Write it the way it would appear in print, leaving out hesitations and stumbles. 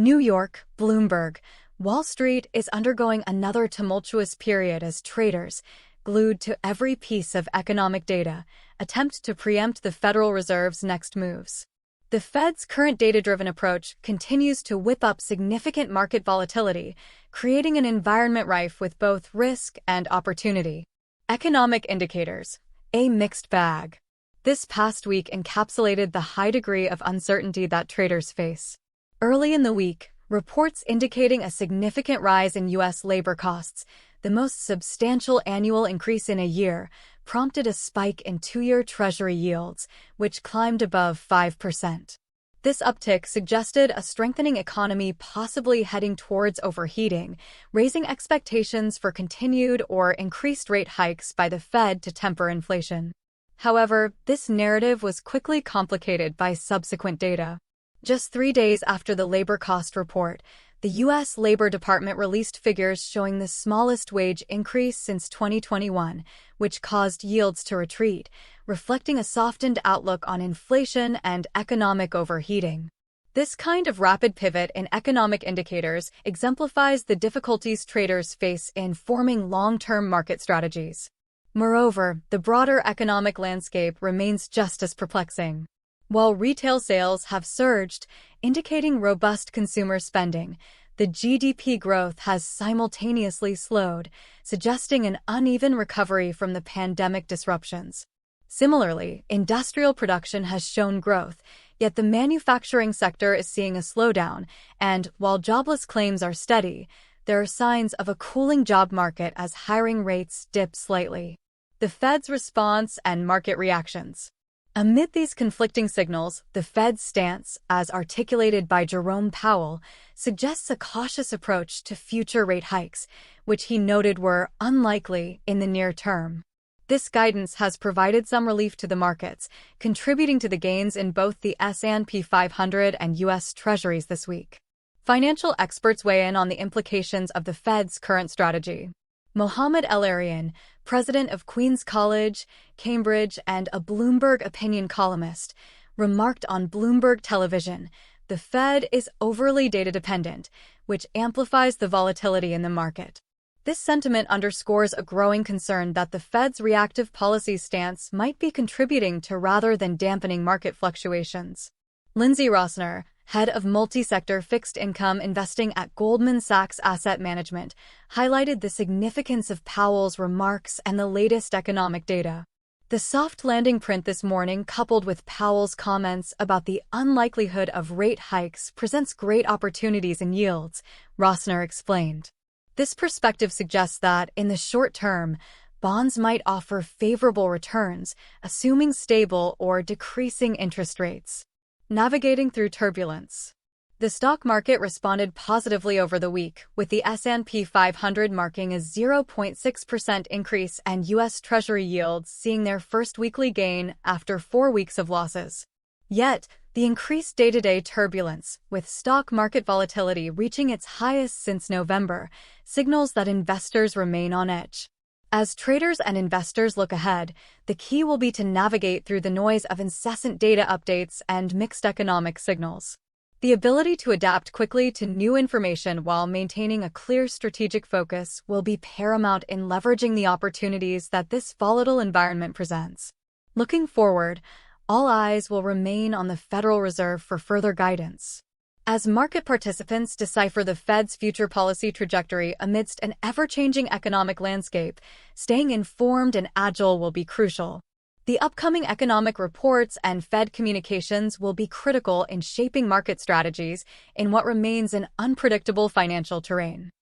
New York, Bloomberg. Wall Street is undergoing another tumultuous period as traders, glued to every piece of economic data, attempt to preempt the Federal Reserve's next moves. The Fed's current data-driven approach continues to whip up significant market volatility, creating an environment rife with both risk and opportunity. Economic indicators, a mixed bag. This past week encapsulated the high degree of uncertainty that traders face. Early in the week, reports indicating a significant rise in U.S. labor costs, the most substantial annual increase in a year, prompted a spike in two-year Treasury yields, which climbed above 5%. This uptick suggested a strengthening economy possibly heading towards overheating, raising expectations for continued or increased rate hikes by the Fed to temper inflation. However, this narrative was quickly complicated by subsequent data. Just 3 days after the labor cost report, the U.S. Labor Department released figures showing the smallest wage increase since 2021, which caused yields to retreat, reflecting a softened outlook on inflation and economic overheating. This kind of rapid pivot in economic indicators exemplifies the difficulties traders face in forming long-term market strategies. Moreover, the broader economic landscape remains just as perplexing. While retail sales have surged, indicating robust consumer spending, the GDP growth has simultaneously slowed, suggesting an uneven recovery from the pandemic disruptions. Similarly, industrial production has shown growth, yet the manufacturing sector is seeing a slowdown, and while jobless claims are steady, there are signs of a cooling job market as hiring rates dip slightly. The Fed's response and market reactions. Amid these conflicting signals, the Fed's stance, as articulated by Jerome Powell, suggests a cautious approach to future rate hikes, which he noted were unlikely in the near term. This guidance has provided some relief to the markets, contributing to the gains in both the S&P 500 and U.S. Treasuries this week. Financial experts weigh in on the implications of the Fed's current strategy. Mohamed El-Erian, president of Queen's College, Cambridge, and a Bloomberg opinion columnist, remarked on Bloomberg Television, "The Fed is overly data-dependent, which amplifies the volatility in the market." This sentiment underscores a growing concern that the Fed's reactive policy stance might be contributing to rather than dampening market fluctuations. Lindsay Rossner, head of multi-sector fixed income investing at Goldman Sachs Asset Management, highlighted the significance of Powell's remarks and the latest economic data. The soft landing print this morning, coupled with Powell's comments about the unlikelihood of rate hikes, presents great opportunities in yields, Rossner explained. This perspective suggests that, in the short term, bonds might offer favorable returns, assuming stable or decreasing interest rates. Navigating through turbulence. The stock market responded positively over the week, with the S&P 500 marking a 0.6% increase and U.S. Treasury yields seeing their first weekly gain after 4 weeks of losses. Yet, the increased day-to-day turbulence, with stock market volatility reaching its highest since November, signals that investors remain on edge. As traders and investors look ahead, the key will be to navigate through the noise of incessant data updates and mixed economic signals. The ability to adapt quickly to new information while maintaining a clear strategic focus will be paramount in leveraging the opportunities that this volatile environment presents. Looking forward, all eyes will remain on the Federal Reserve for further guidance. As market participants decipher the Fed's future policy trajectory amidst an ever-changing economic landscape, staying informed and agile will be crucial. The upcoming economic reports and Fed communications will be critical in shaping market strategies in what remains an unpredictable financial terrain.